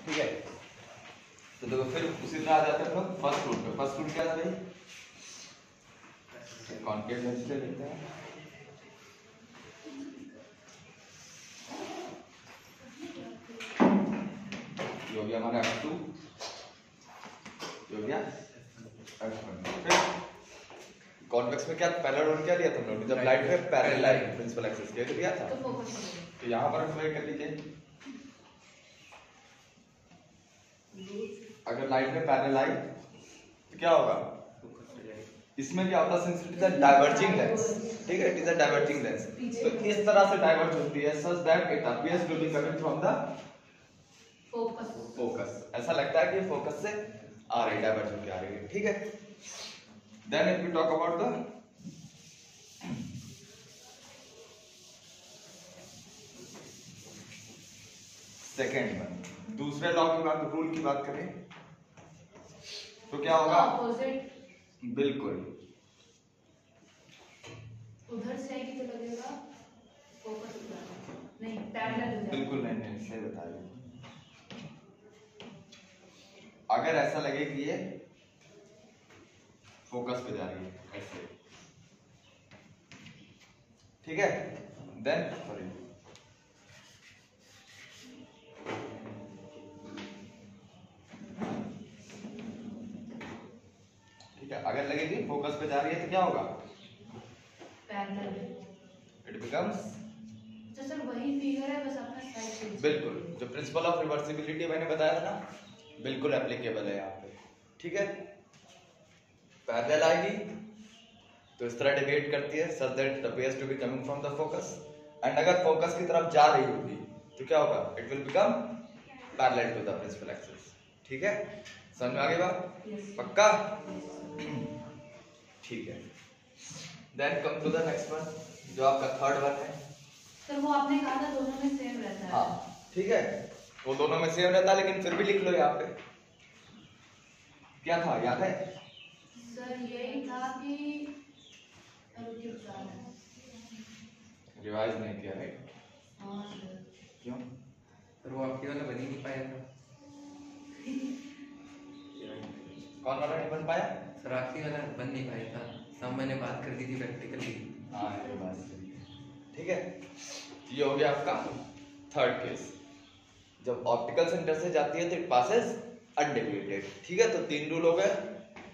ठीक है। तो देखो फिर उसी तरह आ जाते हैं हम लोग फर्स्ट रूल पे। फर्स्ट रूल क्या था भाई? कॉन्केव लेंस ले लेते हैं। ये हो गया हमारा F2, ये हो गया F1। फिर कॉन्वेक्स में क्या पहला रूल क्या लिया था हम लोगों ने? जब लाइट में पैरेलल आई प्रिंसिपल एक्सिस के तो लिया था। तो यहाँ पर अप्लाई कर लीजिए। अगर लाइट में पैरेलल आई तो क्या होगा? इसमें क्या होता है? Since it is a diverging lens, ठीक है, it is a diverging lens, तो इस तरह से डाइवर्ज होती है such that it appears to be coming from the focus. ऐसा लगता है कि फोकस से आ रही है, डाइवर्ज होकर आ रही है, ठीक है। Then if we talk about the second one, दूसरे लॉ की बात, रूल की बात करें तो क्या होगा? बिल्कुल उधर से आएगी तो लगेगा फोकस नहीं, पैरेलल हो जाएगा। बिल्कुल नहीं, सही बता रही। अगर ऐसा लगे कि ये फोकस पे जा रही है ऐसे, ठीक है, देन सॉरी ठीक है, अगर लगे कि फोकस पे जा रही है तो क्या होगा? पैरेलल। इट बिकम्स, तो सर वही फिगर है बस अपना साइड से। बिल्कुल, जो प्रिंसिपल ऑफ रिवर्सिबिलिटी मैंने बताया था ना, बिल्कुल एप्लीकेबल है यहाँ पे, ठीक है। पैरेलल आएगी तो इस तरह डिवाइड करती है such that it appears to be coming from the focus, and अगर फोकस की तरफ जा रही होगी तो क्या होगा? It will become parallel to the principal axis, ठीक है। समझ में आ गई बात? पक्का? ठीक है। Then come to the next one, जो आपका थर्ड वन है। सर वो आपने कहा था दोनों में सेम रहता है। हाँ ठीक है, वो दोनों में सेम रहता है, लेकिन फिर भी लिख लो यहाँ पे क्या था, याद है? सर यही था कि रिवाइज नहीं किया, राइट? हाँ सर। क्यों? पर वो आपके वाला बन ही नहीं पाया था। कौन वाला नहीं बन पाया? सर आखिरी वाला बन नहीं पाया था, सब मैंने बात कर दी थी प्रैक्टिकली। हाँ ये बात सही है, ठीक है। ये हो गया आपका थर्ड केस। जब ऑप्टिकल सेंटर से जाती है तो इट पासेस अनडेविएटेड, ठीक है। तो तीन रूल हो गए,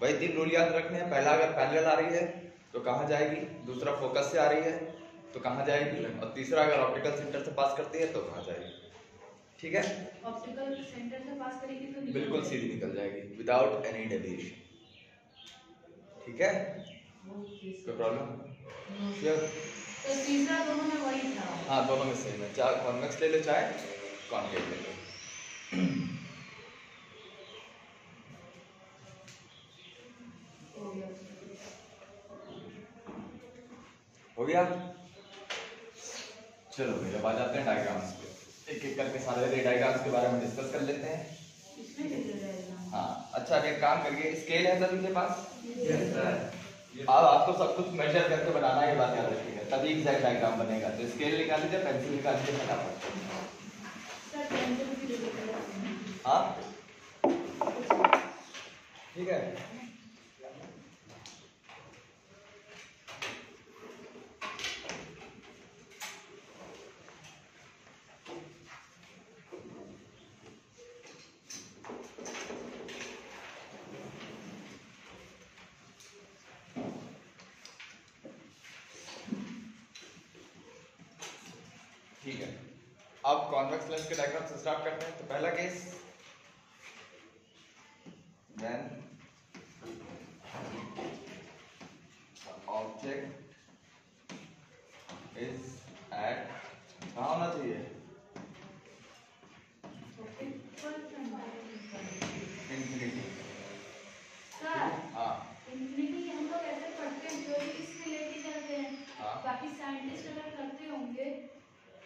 वही तीन रूल याद रखने हैं। पहला, अगर पैरेलल आ रही है तो कहाँ जाएगी? दूसरा, फोकस से आ रही है तो कहाँ जाएगी? और तीसरा, अगर ऑप्टिकल सेंटर से पास करती है तो कहाँ जाएगी, ठीक है। ऑप्टिकल सेंटर से पास करेगी तो बिल्कुल सीधी निकल जाएगी विदाउट एनी डेविएशन, ठीक है। कोई प्रॉब्लम? तो तीसरा दोनों में वही था। हाँ दोनों में सेम है, चाहे कॉन्वेक्स ले लो चाहे कॉन्केव ले लो। हो गया? चलो भाई अब आ जाते हैं डायग्राम्स पे, एक एक करके सारे डायग्राम्स के बारे में डिस्कस कर लेते हैं। इसमें कितना रहेगा? हाँ अच्छा, एक काम करिए, स्केल है सभी के पास? Yes sir. अब आपको सब कुछ मेजर करके बनाना है, ये बात याद रखिएगा, तभी एग्जैक्ट डायग्राम बनेगा। तो स्केल निकाल लीजिए, पेंसिल निकाल लीजिए फटाफट। सर पेंसिल भी ले लीजिए। हाँ ठीक है। ठीक है, अब कॉन्वेक्स लेंस के डायग्राम से स्टार्ट करते हैं। तो पहला केस, व्हेन ऑब्जेक्ट इज एट, कहाँ होना चाहिए? इंफिनिटी। सर हाँ इंफिनिटी हम लोग ऐसे पढ़ते हैं, जो भी इससे लेके चलते हैं। हाँ। बाकी साइंटिस्ट अगर करते होंगे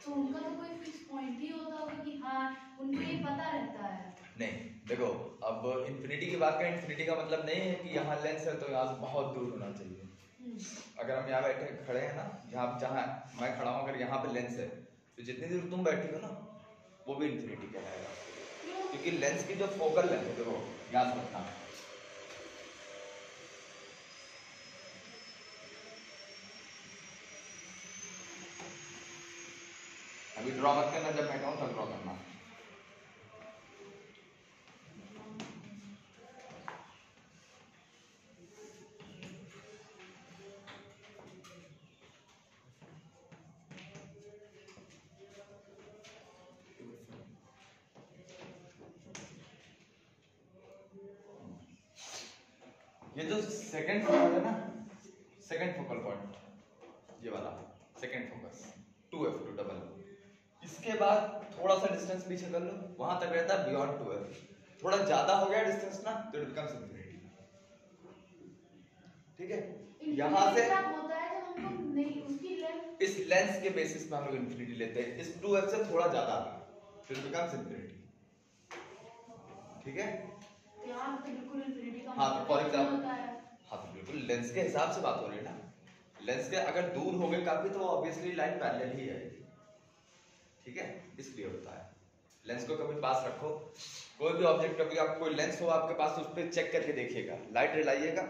तो उनका तो कोई फिक्स पॉइंट ही होता होगा कि हाँ उनको ये पता रहता है। नहीं देखो, अब इंफिनिटी की बात करें, इंफिनिटी का मतलब नहीं है कि यहाँ लेंस है तो यहाँ से बहुत दूर होना चाहिए। अगर हम यहाँ बैठे खड़े हैं ना, जहाँ मैं खड़ा हूँ, अगर यहाँ पे लेंस है तो जितनी दूर तुम बैठी हो ना वो भी इंफिनिटी कहलाएगा, क्योंकि लेंस की जो फोकल लेंथ है, देखो याद रखना, अभी ड्रॉ मत करना, जब मैं कहूँ तब ड्रॉ करना। ये जो सेकंड फोकस है ना, सेकंड फोकल पॉइंट, ये वाला सेकंड फोकस 2f2 डबल, इसके बाद थोड़ा सा डिस्टेंस पीछे कर लो, वहां तक रहता है बियॉन्ड 2f। थोड़ा ज्यादा हो गया डिस्टेंस ना तो इट बिकम्स इंफिनिटी। ठीक है, यहां से होता है जब हम लोग नहीं उसकी लेंथ, इस लेंस के बेसिस पे हम लोग इंफिनिटी लेते हैं, इस 2f से थोड़ा ज्यादा फिर बिकम्स इंफिनिटी। ठीक है, यहाँ तो बिल्कुल इंफिनिटी का हाँ तो फॉर एग्जांपल, होता है। हाँ तो बिल्कुल लेंस के हिसाब से बात हो रही है ना, लेंस के अगर दूर हो गए काफी तो ऑब्वियसली लाइन पैरेलल ही आएगी। ठीक है, इसलिए होता है। लेंस को कभी पास रखो, कोई भी ऑब्जेक्ट, कभी आप कोई लेंस हो आपके पास, उस पर चेक करके देखिएगा, लाइट रिलाइएगा,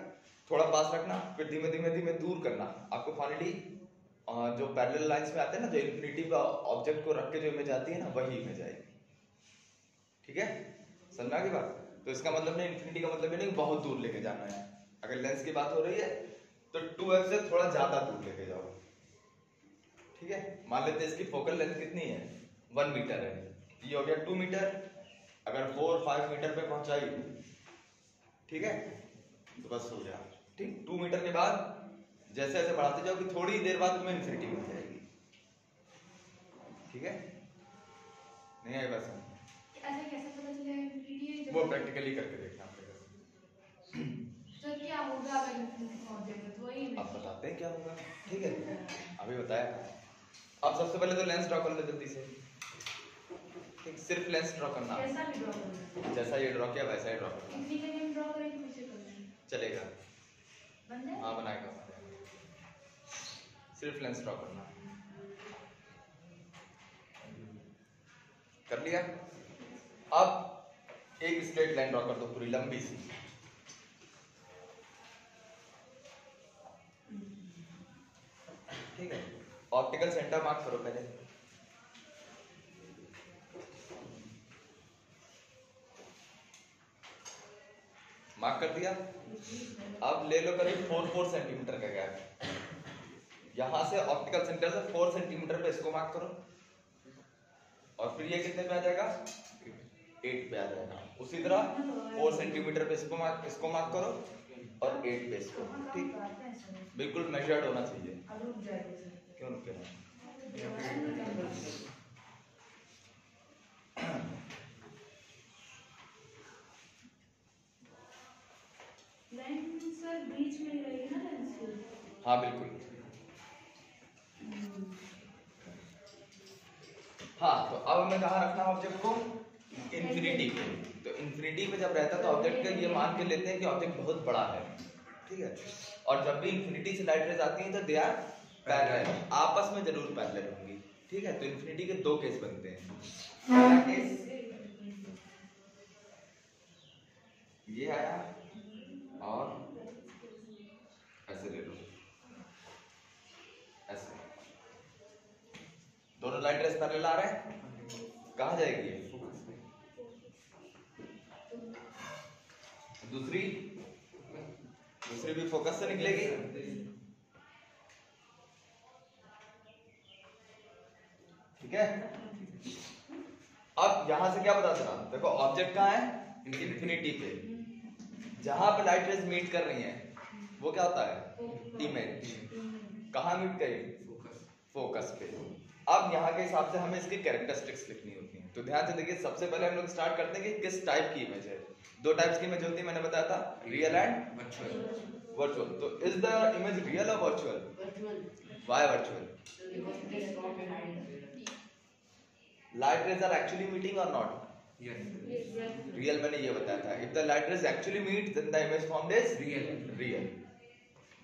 थोड़ा पास रखना, फिर धीमे धीमे धीमे दूर करना, आपको फाइनली जो पैरेलल लाइंस में आते हैं ना, जो इंफिनिटी पे ऑब्जेक्ट को रख के जो इमेज आती है ना, वही इमेज आएगी। ठीक है, समझा की बात? तो इसका मतलब नहीं, इंफिनिटी का मतलब नहीं बहुत दूर लेके जाना है। अगर लेंस की बात हो रही है तो 2f से थोड़ा ज्यादा दूर लेके जाओ। ठीक है, मान लेते हैं इसकी फोकल लेंथ कितनी है, 1 मीटर है, ये हो गया 2 मीटर, अगर 4-5 मीटर पे पहुंचाई, ठीक है, तो बस हो गया। ठीक, 2 मीटर के बाद जैसे जैसे बढ़ाते जाओ कि थोड़ी देर बाद तुम्हें इंफिनिटी मिल जाएगी। ठीक है, नहीं आई बस ऐसे कैसे पता चलेगा इंफिनिटी? वो प्रैक्टिकली करके देखना पड़ेगा। तो क्या होगा अगर इंफिनिटी पहुंच जाएगा? तो वही अब बताते हैं क्या होगा। ठीक है, अभी बताया। अब सबसे पहले तो लेंस ड्रॉ कर लो जल्दी से। ठीक, सिर्फ लेंस ड्रॉ करना, कैसा भी ड्रॉ करना है, जैसा ये ड्रॉ किया वैसा ही ड्रॉ करना। इतनी के लिए ड्रॉ करेंगे, पीछे करेंगे, चलेगा, बन जाए। हाँ बनाएगा, सिर्फ लेंस ड्रॉ करना। कर लिया? अब एक स्ट्रेट लाइन ड्रॉ कर दो पूरी लंबी सी। ठीक है, ऑप्टिकल सेंटर मार्क करो पहले। मार्क कर दिया? अब ले लो करीब 4 सेंटीमीटर का गैप, यहां से ऑप्टिकल सेंटर से 4 सेंटीमीटर पे इसको मार्क करो, और फिर ये कितने पे आ जाएगा, 8 पे आ जाएगा। उसी तरह 4 सेंटीमीटर पे इसको मार्क करो, और 8 पे इसको। ठीक, बिल्कुल मेजर्ड होना चाहिए। क्यों रुक गया? लेंस सर बीच में ही रहेगी ना लेंस की? हाँ बिल्कुल, हाँ। तो अब हमें कहाँ रखना है ऑब्जेक्ट को, इंफिनिटी पे। तो इंफिनिटी पे जब रहता है तो ऑब्जेक्ट का ये मान के लेते हैं कि ऑब्जेक्ट बहुत बड़ा है। ठीक है, और जब भी इंफिनिटी से लाइट रेज आती हैं तो दे आर पैरेलल, आपस में जरूर पैरेलल होंगी। ठीक है, तो इंफिनिटी के 2 केस बनते हैं। पहला केस ये आया, और ऐसे ले लो, ऐसे दोनों लाइट रेज पैरेलल आ रहे हैं, कहाँ जाएगी ये? दूसरी भी फोकस से निकलेगी। ठीक है, अब यहां से क्या पता चला, देखो ऑब्जेक्ट कहाँ है, इंफिनिटी पे, जहां पे लाइट रेज मीट कर रही हैं वो क्या होता है, इमेज। कहाँ मीट करेगी, फोकस पे। अब यहाँ के हिसाब से हमें इसकी कैरेक्टरिस्टिक्स लिखनी होती हैं। तो ध्यान से देखिए, सबसे पहले हम लोग स्टार्ट करते हैं कि किस टाइप की इमेज है। 2 टाइप्स की इमेज होती है, मैंने बताया था, रियल एंड वर्चुअल। तो इज द इमेज रियल और virtual? Why virtual? Light rays are actually meeting और नॉट? रियल मैंने ये बताया था, if the light rays actually meet then the image formed is real.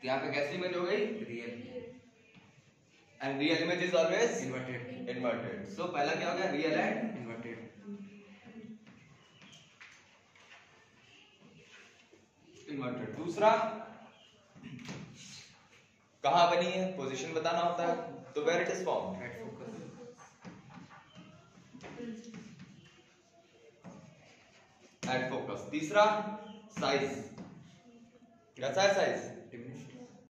यहाँ पे कैसी इमेज हो गई, real, and real image is always inverted. Inverted. So पहला क्या हो गया, रियल एंड इन्वर्टेड। मेथड। दूसरा कहाँ बनी है, पोजीशन बताना होता है, तो where it is found, at focus, at focus. तीसरा साइज, कैसा है साइज, डिमिनिश,